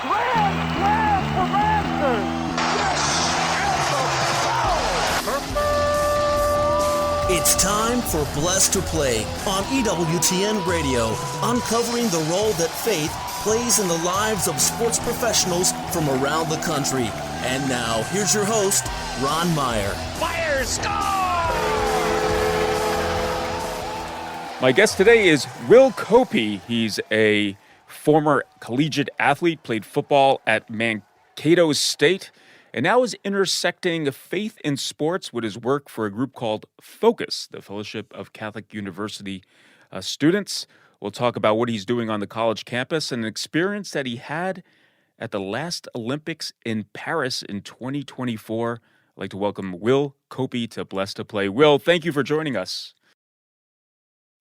Grand slam for Masters. It's time for Blessed to Play on EWTN Radio, uncovering the role that faith plays in the lives of sports professionals from around the country. And now, here's your host, Ron Meyer. Meyer, score! My guest today is Will Koppi. He's a former collegiate athlete, played football at Mankato State, and now is intersecting faith in sports with his work for a group called Focus, the Fellowship of Catholic University Students. We'll talk about what he's doing on the college campus and an experience that he had at the last Olympics in Paris in 2024. I'd like to welcome Will Koppi to Blessed to Play. Will, thank you for joining us.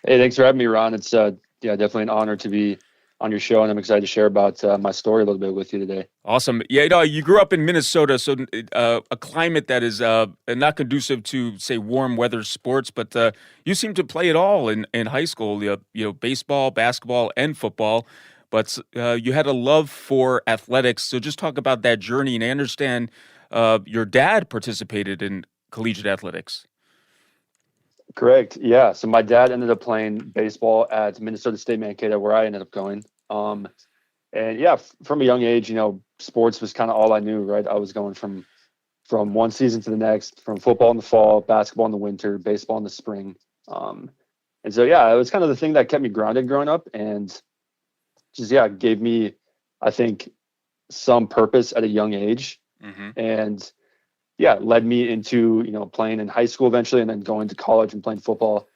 Hey, thanks for having me, Ron. It's definitely an honor to be on your show, and I'm excited to share about my story a little bit with you today. Awesome. Yeah, you grew up in Minnesota, so a climate that is not conducive to, say, warm weather sports, but you seem to play it all in high school, baseball, basketball, and football, but you had a love for athletics. So just talk about that journey, and I understand your dad participated in collegiate athletics. Correct. Yeah. So my dad ended up playing baseball at Minnesota State Mankato, where I ended up going. And yeah, from a young age, sports was kind of all I knew, right? I was going from one season to the next, from football in the fall, basketball in the winter, baseball in the spring. And so, yeah, it was kind of the thing that kept me grounded growing up and just, gave me, I think, some purpose at a young age. Mm-hmm. And led me into, playing in high school eventually and then going to college and playing football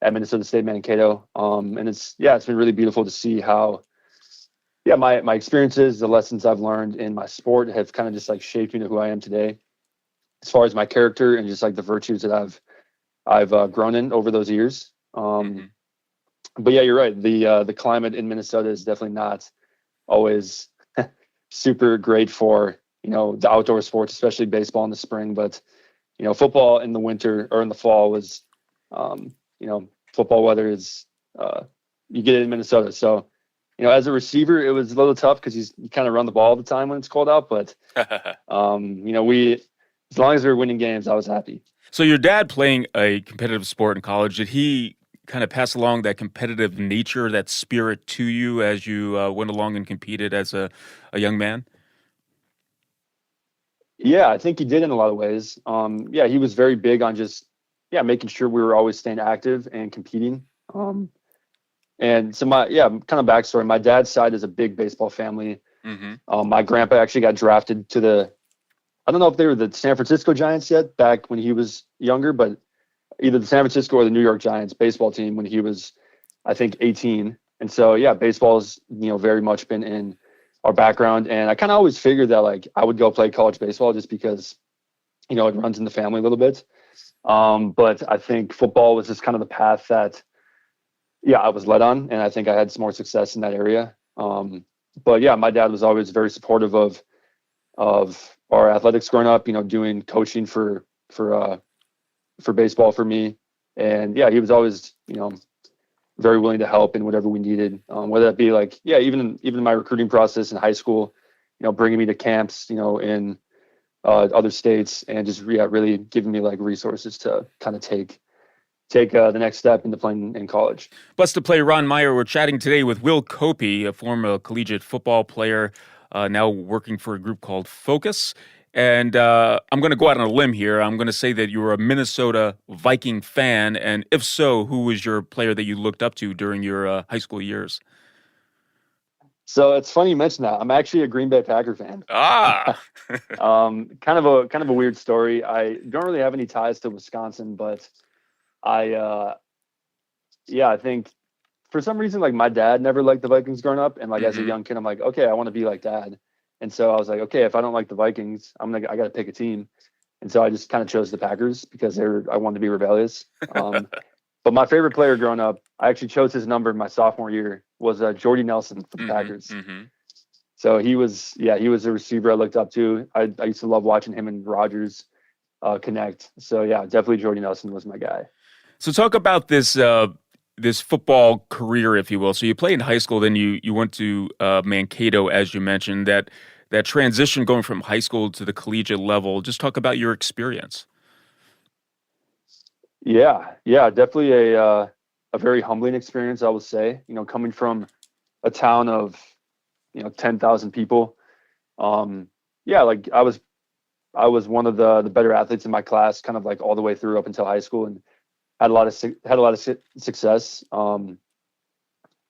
at Minnesota State Mankato. And it's been really beautiful to see how, my experiences, the lessons I've learned in my sport have kind of just like shaped me to who I am today, as far as my character and just like the virtues that I've grown in over those years. But yeah, you're right. The climate in Minnesota is definitely not always super great for, the outdoor sports, especially baseball in the spring, but, football in the winter or in the fall was, football weather is, you get it in Minnesota. So, as a receiver, it was a little tough because you kind of run the ball all the time when it's cold out, but, as long as we were winning games, I was happy. So your dad playing a competitive sport in college, did he kind of pass along that competitive nature, that spirit to you as you went along and competed as a young man? Yeah, I think he did in a lot of ways. He was very big on just, making sure we were always staying active and competing. And so kind of backstory, my dad's side is a big baseball family. Mm-hmm. My grandpa actually got drafted to I don't know if they were the San Francisco Giants yet back when he was younger, but either the San Francisco or the New York Giants baseball team when he was, I think, 18. And so, baseball's, very much been in our background. And I kind of always figured that like I would go play college baseball just because, it runs in the family a little bit. But I think football was just kind of the path that, I was led on. And I think I had some more success in that area. But my dad was always very supportive of our athletics growing up, doing coaching for baseball for me. And he was always, very willing to help in whatever we needed, whether that be like, even my recruiting process in high school, bringing me to camps, in other states and just, really giving me like resources to kind of take the next step into playing in college. Blessed to Play, Ron Meyer. We're chatting today with Will Koppi, a former collegiate football player, now working for a group called Focus. And I'm going to go out on a limb here. I'm going to say that you were a Minnesota Viking fan. And if so, who was your player that you looked up to during your high school years? So it's funny you mentioned that. I'm actually a Green Bay Packer fan. Kind of a weird story. I don't really have any ties to Wisconsin, but I think for some reason, like my dad never liked the Vikings growing up. And like as a young kid, I'm like, okay, I want to be like dad. And so I was like, okay, if I don't like the Vikings, I got to pick a team. And so I just kind of chose the Packers because I wanted to be rebellious. But my favorite player growing up, I actually chose his number in my sophomore year, was Jordy Nelson from the Packers. Mm-hmm. So he was a receiver I looked up to. I used to love watching him and Rodgers connect. So definitely Jordy Nelson was my guy. So talk about this this football career, if you will. So you played in high school, then you went to Mankato, as you mentioned. That transition going from high school to the collegiate level. Just talk about your experience. Yeah, definitely a very humbling experience, I would say. Coming from a town of 10,000 people. Like I was one of the better athletes in my class, kind of like all the way through up until high school, and had a lot of success. And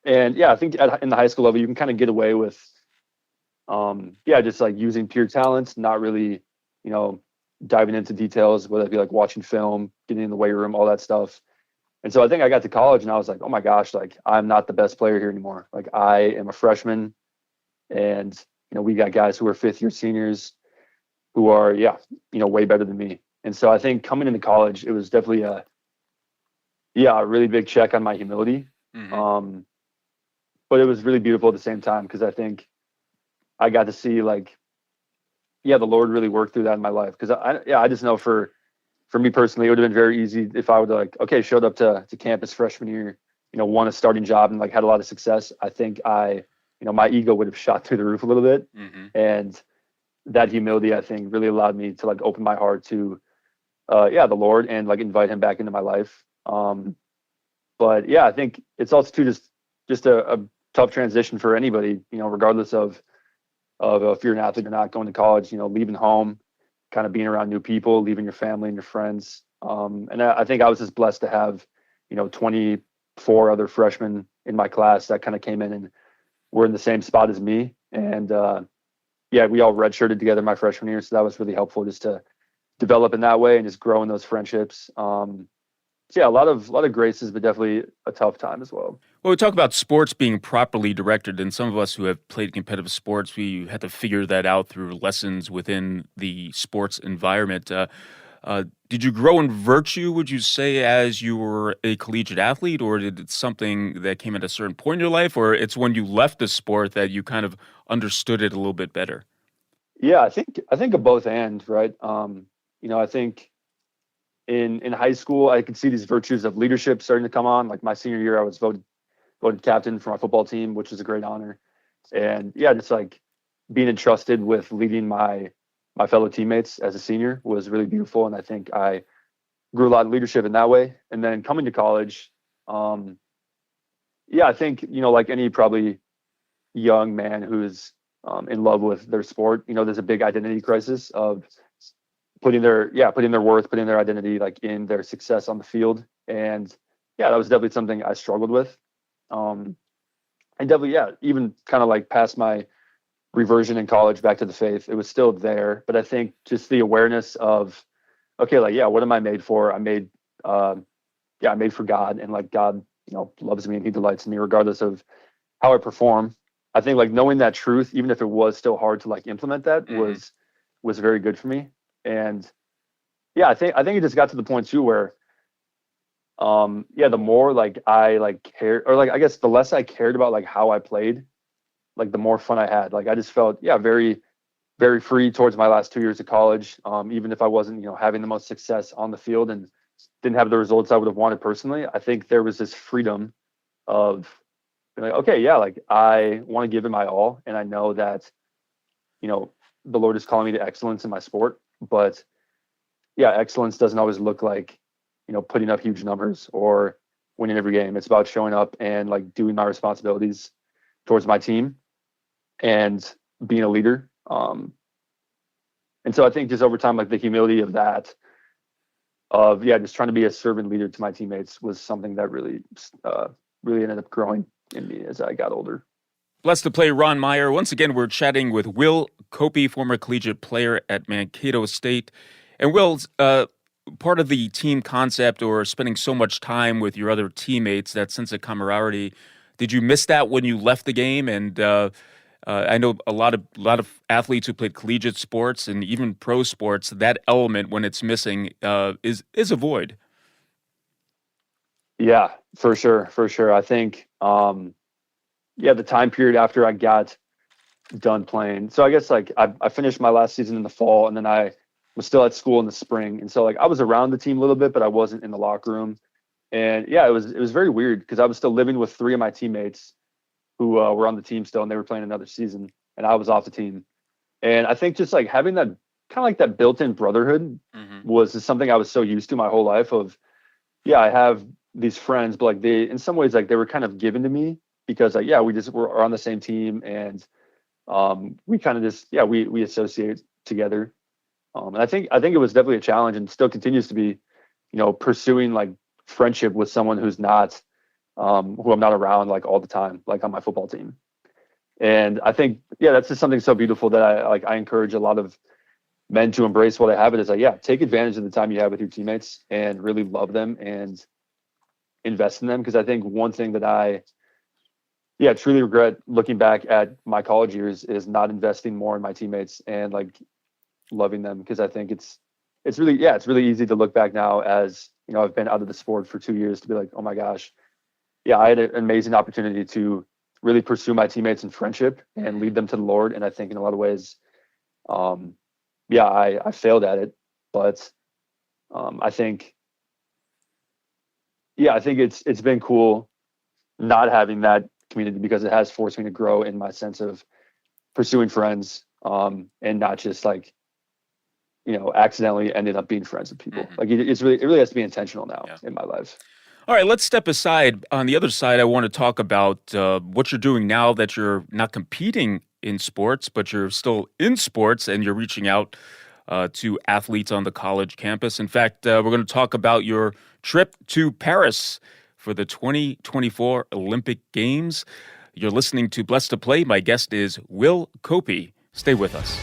yeah, I think in the high school level, you can kind of get away with, just like using pure talent, not really, diving into details, whether it be like watching film, getting in the weight room, all that stuff. And so I think I got to college and I was like, oh my gosh, like I'm not the best player here anymore. Like I am a freshman, and we got guys who are fifth year seniors who are way better than me. And so I think coming into college, it was definitely a really big check on my humility. Mm-hmm. But it was really beautiful at the same time, because I think I got to see the Lord really worked through that in my life. Because I just know for me personally, it would have been very easy if I would have showed up to campus freshman year, won a starting job and had a lot of success. I think my ego would have shot through the roof a little bit. Mm-hmm. And that humility, I think, really allowed me to open my heart to the Lord and invite him back into my life. But yeah, I think it's also too just a tough transition for anybody, regardless of if you're an athlete or not, going to college, leaving home, kind of being around new people, leaving your family and your friends. And I think I was just blessed to have, 24 other freshmen in my class that kind of came in and were in the same spot as me. And we all redshirted together my freshman year. So that was really helpful just to develop in that way and just grow in those friendships. A lot of graces, but definitely a tough time as well. Well, we talk about sports being properly directed, and some of us who have played competitive sports, we had to figure that out through lessons within the sports environment. Did you grow in virtue, would you say, as you were a collegiate athlete, or did it something that came at a certain point in your life, or it's when you left the sport that you kind of understood it a little bit better? Yeah, I think of both ends, right? I think in high school, I could see these virtues of leadership starting to come on. Like my senior year, I was voted captain for my football team, which was a great honor. And just being entrusted with leading my fellow teammates as a senior was really beautiful. And I think I grew a lot of leadership in that way. And then coming to college, I think, like any probably young man who's in love with their sport, there's a big identity crisis of putting their worth, putting their identity in their success on the field. And that was definitely something I struggled with. And definitely, even kind of past my reversion in college back to the faith, it was still there. But I think just the awareness of, what am I made for? I made for God, and God, loves me and he delights in me regardless of how I perform. I think knowing that truth, even if it was still hard to implement that, Mm-hmm. was very good for me. And I think it just got to the point too where the more I cared, or I guess the less I cared about how I played, the more fun I had. I just felt very, very free towards my last 2 years of college. Even if I wasn't having the most success on the field and didn't have the results I would have wanted personally, I think there was this freedom of being I want to give it my all, and I know that the Lord is calling me to excellence in my sport. But excellence doesn't always look like putting up huge numbers or winning every game. It's about showing up and doing my responsibilities towards my team and being a leader. And so I think just over time, the humility of that, of just trying to be a servant leader to my teammates, was something that really ended up growing in me as I got older. Blessed to play Ron Meyer. Once again, we're chatting with Will Koppi, former collegiate player at Mankato State. And Will, part of the team concept, or spending so much time with your other teammates, that sense of camaraderie, did you miss that when you left the game? And I know a lot of athletes who played collegiate sports and even pro sports, that element, when it's missing, is a void. Yeah, for sure. I think the time period after I got done playing. So I guess I finished my last season in the fall, and then I was still at school in the spring. And so I was around the team a little bit, but I wasn't in the locker room. And yeah, it was very weird because I was still living with three of my teammates who were on the team still, and they were playing another season, and I was off the team. And I think just like having that kind of like that built-in brotherhood was just something I was so used to my whole life of, yeah, I have these friends, but like they, in some ways, like they were kind of given to me because like, yeah, we just were on the same team, and we kind of just, yeah, we associate together. And I think it was definitely a challenge and still continues to be, pursuing like friendship with someone who's not, who I'm not around like all the time, like on my football team. And I think, yeah, that's just something so beautiful that I encourage a lot of men to embrace while they have it. Is like, yeah, take advantage of the time you have with your teammates and really love them and invest in them. Because I think one thing that I truly regret looking back at my college years is not investing more in my teammates and like loving them. Because I think it's really easy to look back now as, I've been out of the sport for 2 years to be like, oh my gosh, yeah, I had an amazing opportunity to really pursue my teammates in friendship and lead them to the Lord. And I think in a lot of ways, I failed at it, but I think it's been cool not having that community because it has forced me to grow in my sense of pursuing friends, and not just like, accidentally ended up being friends with people. Like it really has to be intentional now in my life. All right, let's step aside. On the other side, I want to talk about what you're doing now that you're not competing in sports, but you're still in sports and you're reaching out to athletes on the college campus. In fact, we're going to talk about your trip to Paris for the 2024 Olympic Games. You're listening to Blessed to Play. My guest is Will Koppi. Stay with us.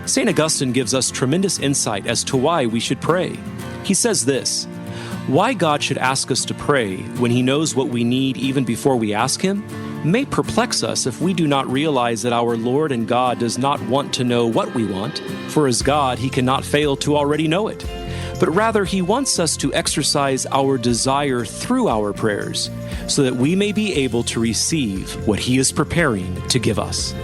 St. Augustine gives us tremendous insight as to why we should pray. He says this: why God should ask us to pray when He knows what we need even before we ask Him may perplex us if we do not realize that our Lord and God does not want to know what we want, for as God He cannot fail to already know it. But rather He wants us to exercise our desire through our prayers so that we may be able to receive what He is preparing to give us.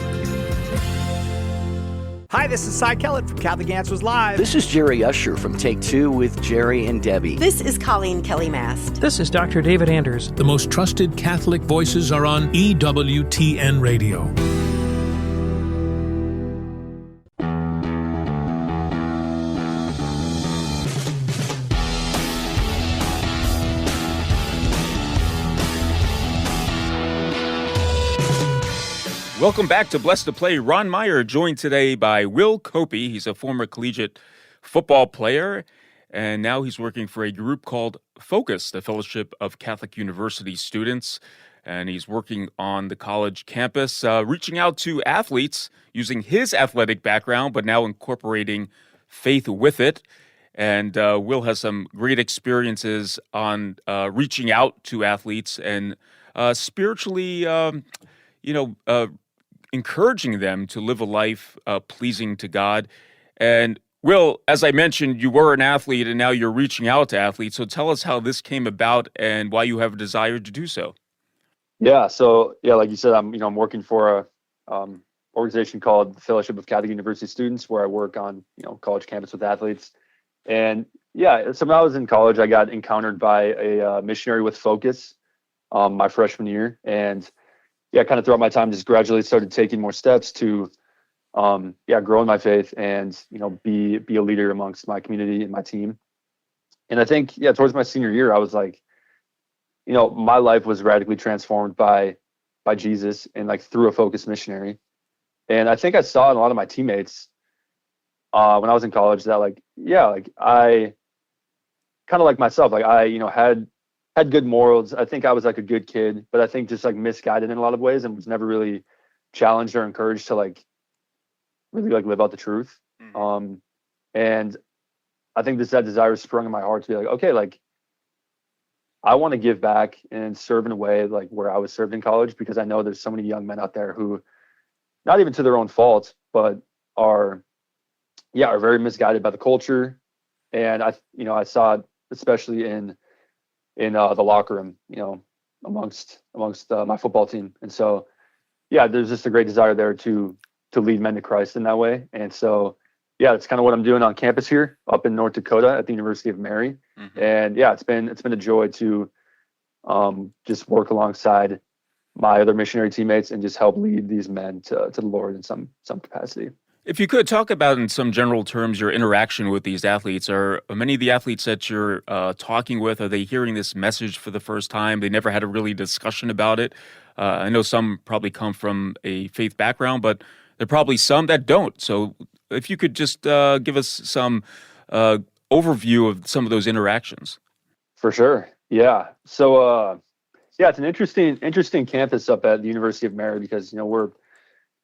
Hi, this is Cy Kellett from Catholic Answers Live. This is Jerry Usher from Take Two with Jerry and Debbie. This is Colleen Kelly Mast. This is Dr. David Anders. The most trusted Catholic voices are on EWTN Radio. Welcome back to Blessed to Play. Ron Meyer joined today by Will Koppi. He's a former collegiate football player, and now he's working for a group called Focus, the Fellowship of Catholic University Students, and he's working on the college campus, reaching out to athletes using his athletic background, but now incorporating faith with it. And Will has some great experiences on reaching out to athletes and spiritually, encouraging them to live a life pleasing to God. And Will, as I mentioned, you were an athlete and now you're reaching out to athletes. So tell us how this came about and why you have a desire to do so. Yeah. So like you said, I'm working for a organization called the Fellowship of Catholic University Students, where I work on, college campus with athletes. And so when I was in college, I got encountered by a missionary with Focus my freshman year. And kind of throughout my time, just gradually started taking more steps to, grow in my faith and, be a leader amongst my community and my team. And I think, towards my senior year, I was like, my life was radically transformed by Jesus and like through a Focus missionary. And I think I saw in a lot of my teammates when I was in college that I kind of like myself, I had good morals. I think I was like a good kid, but I think just like misguided in a lot of ways and was never really challenged or encouraged to like really like live out the truth. And I think that desire sprung in my heart to be like, okay, like I want to give back and serve in a way like where I was served in college, because I know there's so many young men out there who, not even to their own fault, but are very misguided by the culture. And I saw it especially in in the locker room, amongst my football team. And so, yeah, there's just a great desire there to lead men to Christ in that way. And so, yeah, that's kind of what I'm doing on campus here up in North Dakota at the University of Mary. Mm-hmm. And yeah, it's been a joy to just work alongside my other missionary teammates and just help lead these men to the Lord in some capacity. If you could talk about in some general terms your interaction with these athletes, are many of the athletes that you're talking with, are they hearing this message for the first time? They never had a really discussion about it. I know some probably come from a faith background, but there are probably some that don't. So if you could just give us some overview of some of those interactions. For sure. Yeah. So, yeah, it's an interesting campus up at the University of Mary because, we're,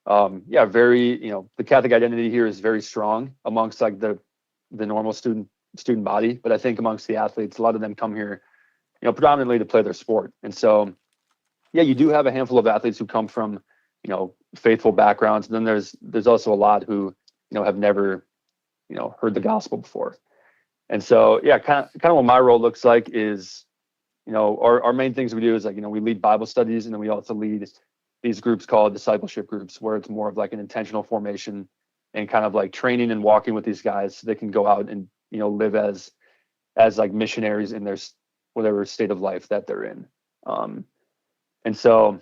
very, the Catholic identity here is very strong amongst like the normal student body. But I think amongst the athletes, a lot of them come here, predominantly to play their sport. And so, yeah, you do have a handful of athletes who come from, faithful backgrounds. And then there's also a lot who, have never, heard the gospel before. And so, yeah, kind of what my role looks like is, our main things we do is like, we lead Bible studies, and then we also lead these groups called discipleship groups, where it's more of like an intentional formation and kind of like training and walking with these guys so they can go out and, live as like missionaries in their whatever state of life that they're in. And so,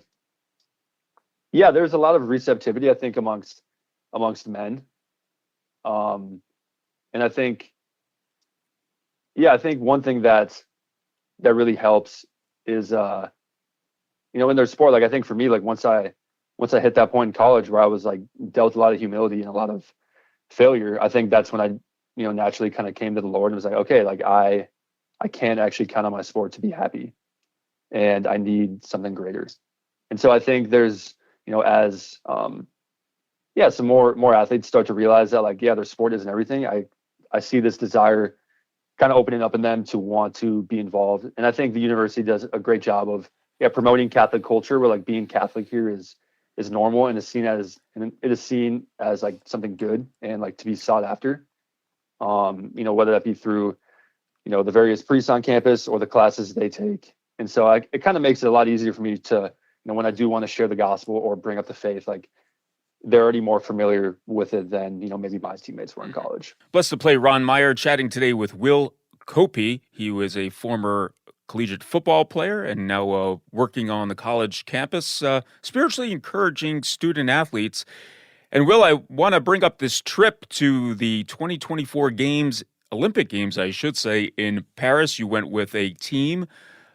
yeah, there's a lot of receptivity, I think, amongst men. And I think one thing that really helps is, in their sport, like I think for me, like once I hit that point in college where I was like dealt a lot of humility and a lot of failure, I think that's when I, naturally kind of came to the Lord and was like, okay, like I can't actually count on my sport to be happy, and I need something greater. And so I think there's, as some more athletes start to realize that, like, yeah, their sport isn't everything. I see this desire kind of opening up in them to want to be involved. And I think the university does a great job of promoting Catholic culture, where like being Catholic here is normal and is seen as like something good and like to be sought after. Whether that be through, the various priests on campus or the classes they take. And so it kind of makes it a lot easier for me to, when I do want to share the gospel or bring up the faith, like they're already more familiar with it than, maybe my teammates were in college. Blessed to Play Ron Meyer chatting today with Will Koppi. He was a former collegiate football player and now working on the college campus, spiritually encouraging student athletes. And Will, I want to bring up this trip to the 2024 games, Olympic Games, I should say, in Paris. You went with a team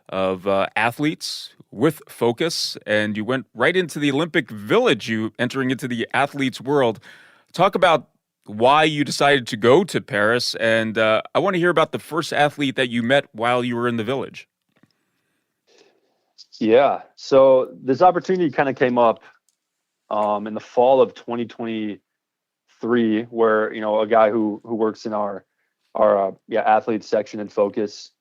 of athletes with focus, and you went right into the Olympic Village, you entering into the athletes' world. Talk about why you decided to go to Paris, and I want to hear about the first athlete that you met while you were in the village. Yeah, so this opportunity kind of came up in the fall of 2023, where a guy who works in our athletes section in Focus,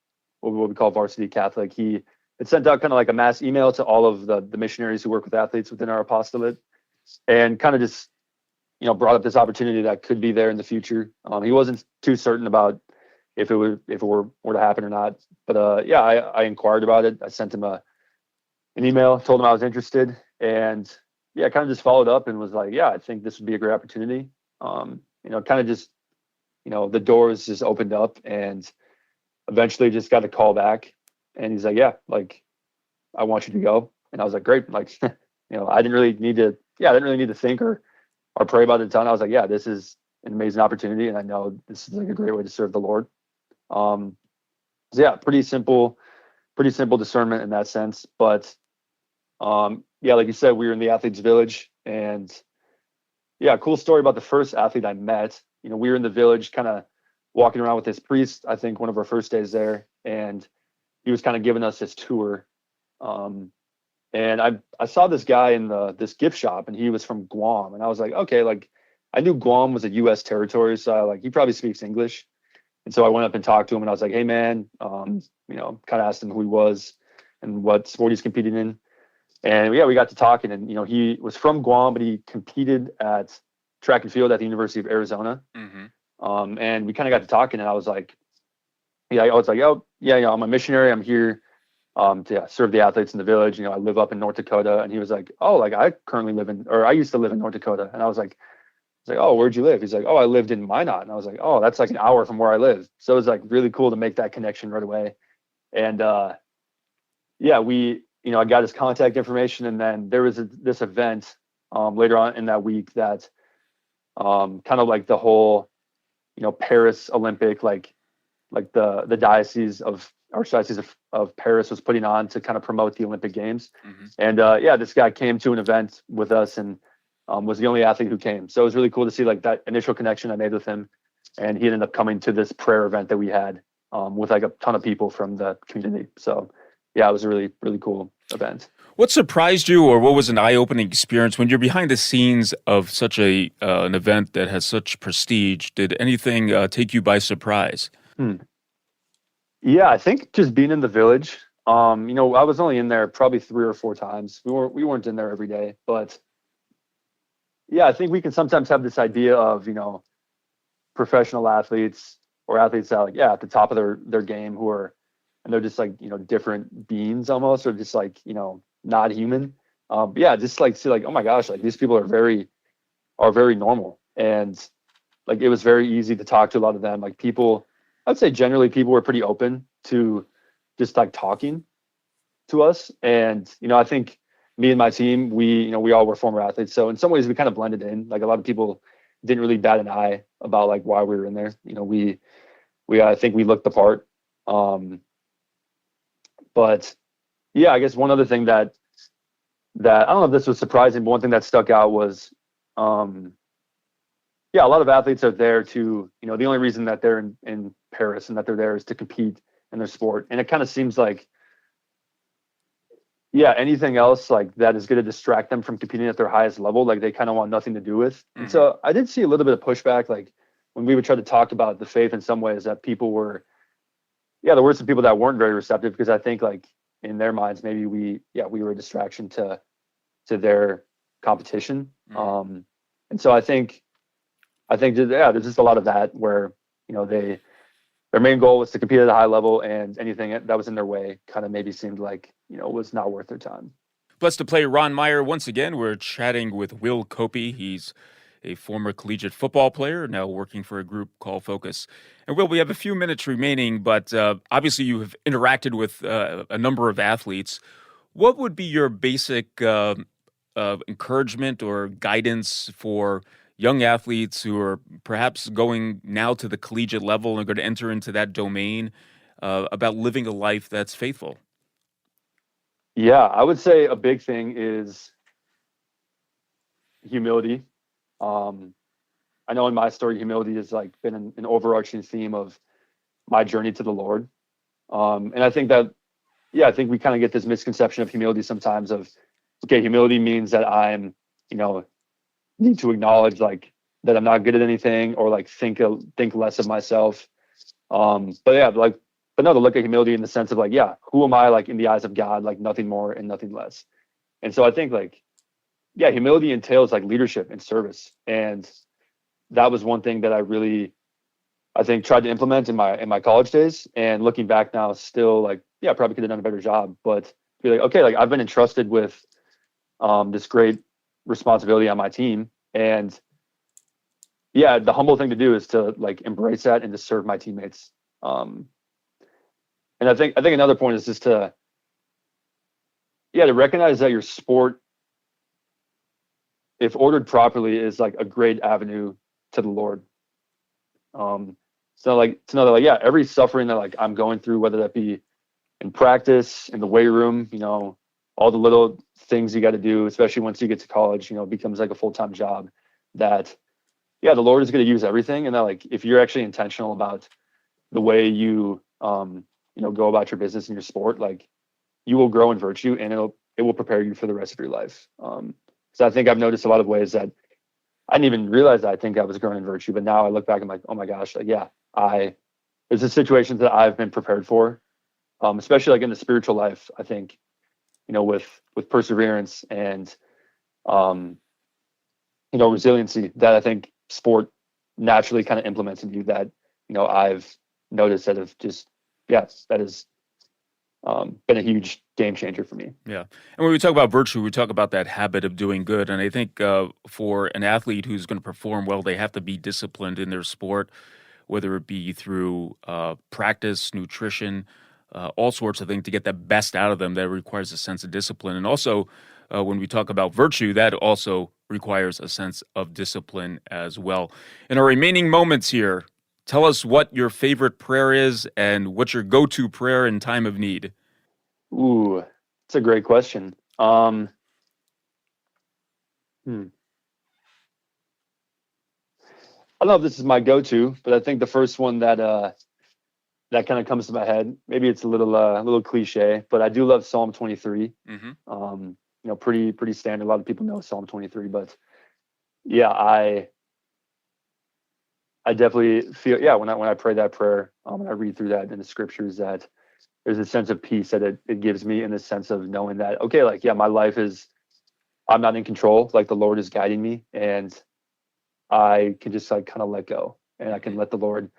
what we call Varsity Catholic, he had sent out kind of like a mass email to all of the missionaries who work with athletes within our apostolate, and kind of just brought up this opportunity that could be there in the future. He wasn't too certain about if it were to happen or not, but I inquired about it. I sent him an email, told him I was interested, and kind of just followed up and was like, yeah, I think this would be a great opportunity. Kind of just, the doors just opened up, and eventually just got a call back, and he's like, yeah, like I want you to go. And I was like, great. Like, I didn't really need to think or pray about it a ton. I was like, yeah, this is an amazing opportunity, and I know this is like a great way to serve the Lord. So yeah, pretty simple discernment in that sense. But like you said, we were in the athletes village, and cool story about the first athlete I met. We were in the village kind of walking around with this priest, I think one of our first days there, and he was kind of giving us his tour. And I saw this guy in this gift shop, and he was from Guam, and I was like, okay, like I knew Guam was a U.S. territory, so he probably speaks English. And so I went up and talked to him, and I was like, hey man, kind of asked him who he was and what sport he's competing in. And we got to talking, and he was from Guam, but he competed at track and field at the University of Arizona. Mm-hmm. And we kind of got to talking, and I was like, oh yeah, I'm a missionary. I'm here to serve the athletes in the village. I live up in North Dakota. And he was like, oh, like I used to live in North Dakota. And I was like, oh, where'd you live? He's like, oh, I lived in Minot. And I was like, oh, that's like an hour from where I live. So it was like really cool to make that connection right away. And I got his contact information. And then there was this event later on in that week that kind of like the whole, Paris Olympic, like the Archdiocese of Paris was putting on to kind of promote the Olympic Games. Mm-hmm. And this guy came to an event with us and was the only athlete who came. So it was really cool to see like that initial connection I made with him. And he ended up coming to this prayer event that we had with like a ton of people from the community. So yeah, it was a really, really cool event. What surprised you, or what was an eye-opening experience when you're behind the scenes of such an event that has such prestige? Did anything take you by surprise? Yeah, I think just being in the village. I was only in there probably 3 or 4 times. We weren't in there every day, but yeah, I think we can sometimes have this idea of professional athletes or athletes that like at the top of their game and they're just like different beings almost, or just like not human. Just like see like, oh my gosh, like these people are very normal, and like it was very easy to talk to a lot of them. Like people, I'd say generally people were pretty open to just like talking to us. And I think me and my team, we all were former athletes, so in some ways we kind of blended in. Like a lot of people didn't really bat an eye about like why we were in there. I think we looked the part. But yeah, I guess one other thing that I don't know if this was surprising, but one thing that stuck out was, a lot of athletes are there to, the only reason that they're in Paris and that they're there is to compete in their sport. And it kind of seems like, anything else like that is going to distract them from competing at their highest level, like they kind of want nothing to do with. Mm-hmm. And so I did see a little bit of pushback, like when we would try to talk about the faith in some ways, that people were, there were some people that weren't very receptive, because I think like in their minds, maybe we were a distraction to their competition. Mm-hmm. And so I think there's just a lot of that where, their main goal was to compete at a high level, and anything that was in their way kind of maybe seemed like, was not worth their time. Blessed to play Ron Meyer once again. We're chatting with Will Koppi. He's a former collegiate football player, now working for a group called Focus. And Will, we have a few minutes remaining, but obviously you have interacted with a number of athletes. What would be your basic encouragement or guidance for young athletes who are perhaps going now to the collegiate level and going to enter into that domain about living a life that's faithful? Yeah, I would say a big thing is humility. I know in my story, humility has like been an overarching theme of my journey to the Lord. And I think that, I think we kind of get this misconception of humility sometimes of, okay, humility means that I'm, need to acknowledge like that I'm not good at anything, or like think less of myself. But no, to look at humility in the sense of like, who am I like in the eyes of God, like nothing more and nothing less. And so I think like, humility entails like leadership and service. And that was one thing that I think tried to implement in my college days. And looking back now, still like, probably could have done a better job, but be like, okay, like I've been entrusted with this great responsibility on my team. And the humble thing to do is to like embrace that and to serve my teammates. And I think another point is just to recognize that your sport, if ordered properly, is like a great avenue to the Lord. So like to know that like, every suffering that like I'm going through, whether that be in practice, in the weight room, all the little things you got to do, especially once you get to college, becomes like a full-time job, that the Lord is going to use everything. And that like, if you're actually intentional about the way you, go about your business and your sport, like you will grow in virtue, and it will prepare you for the rest of your life. So I think I've noticed a lot of ways that I didn't even realize that I think I was growing in virtue, but now I look back and I'm like, oh my gosh, like, there's the situations that I've been prepared for, especially like in the spiritual life. I think, with perseverance and, resiliency, that I think sport naturally kind of implements in you, that, I've noticed that have just, that is been a huge game changer for me. Yeah. And when we talk about virtue, we talk about that habit of doing good. And I think for an athlete who's going to perform well, they have to be disciplined in their sport, whether it be through practice, nutrition, all sorts of things to get the best out of them. That requires a sense of discipline. And also, when we talk about virtue, that also requires a sense of discipline as well. In our remaining moments here, tell us what your favorite prayer is and what's your go-to prayer in time of need. Ooh, it's a great question. I don't know if this is my go-to, but I think the first one that kind of comes to my head, maybe it's a little cliche, but I do love Psalm 23. Pretty standard. A lot of people know Psalm 23, but yeah, I definitely feel, when I pray that prayer, and I read through that in the scriptures, that there's a sense of peace that it gives me, in the sense of knowing that, okay, my life is, I'm not in control, the Lord is guiding me, and I can just kind of let go, and I can let the Lord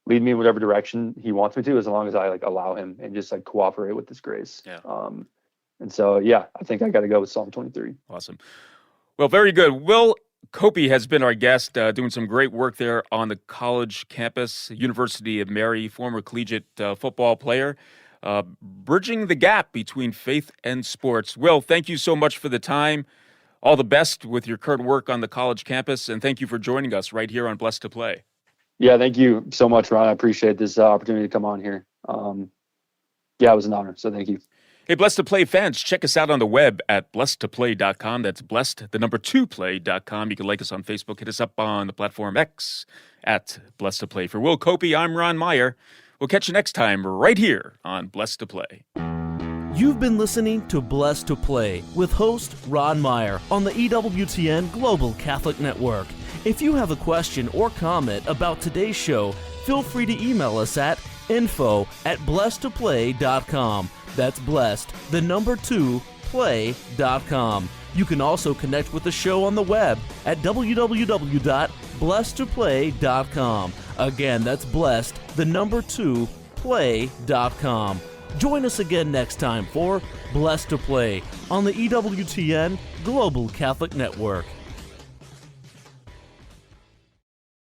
lead me in whatever direction he wants me to, as long as I allow him and just cooperate with his grace. Yeah. And so, I think I got to go with Psalm 23. Awesome. Well, very good. Will Koppi has been our guest, doing some great work there on the college campus, University of Mary, former collegiate football player, bridging the gap between faith and sports. Will, thank you so much for the time. All the best with your current work on the college campus, and thank you for joining us right here on Blessed to Play. Yeah, thank you so much, Ron. I appreciate this opportunity to come on here. It was an honor, so thank you. Hey, Blessed to Play fans, check us out on the web at blessedtoplay.com. That's blessed, the number 2play.com. You can like us on Facebook. Hit us up on the platform X at Blessed to Play. For Will Koppi, I'm Ron Meyer. We'll catch you next time right here on Blessed to Play. You've been listening to Blessed to Play with host Ron Meyer on the EWTN Global Catholic Network. If you have a question or comment about today's show, feel free to email us at info@blessedtoplay.com. That's blessed, the number 2play.com. You can also connect with the show on the web at www.blessedtoplay.com. Again, that's blessed, the number 2play.com. Join us again next time for Blessed to Play on the EWTN Global Catholic Network.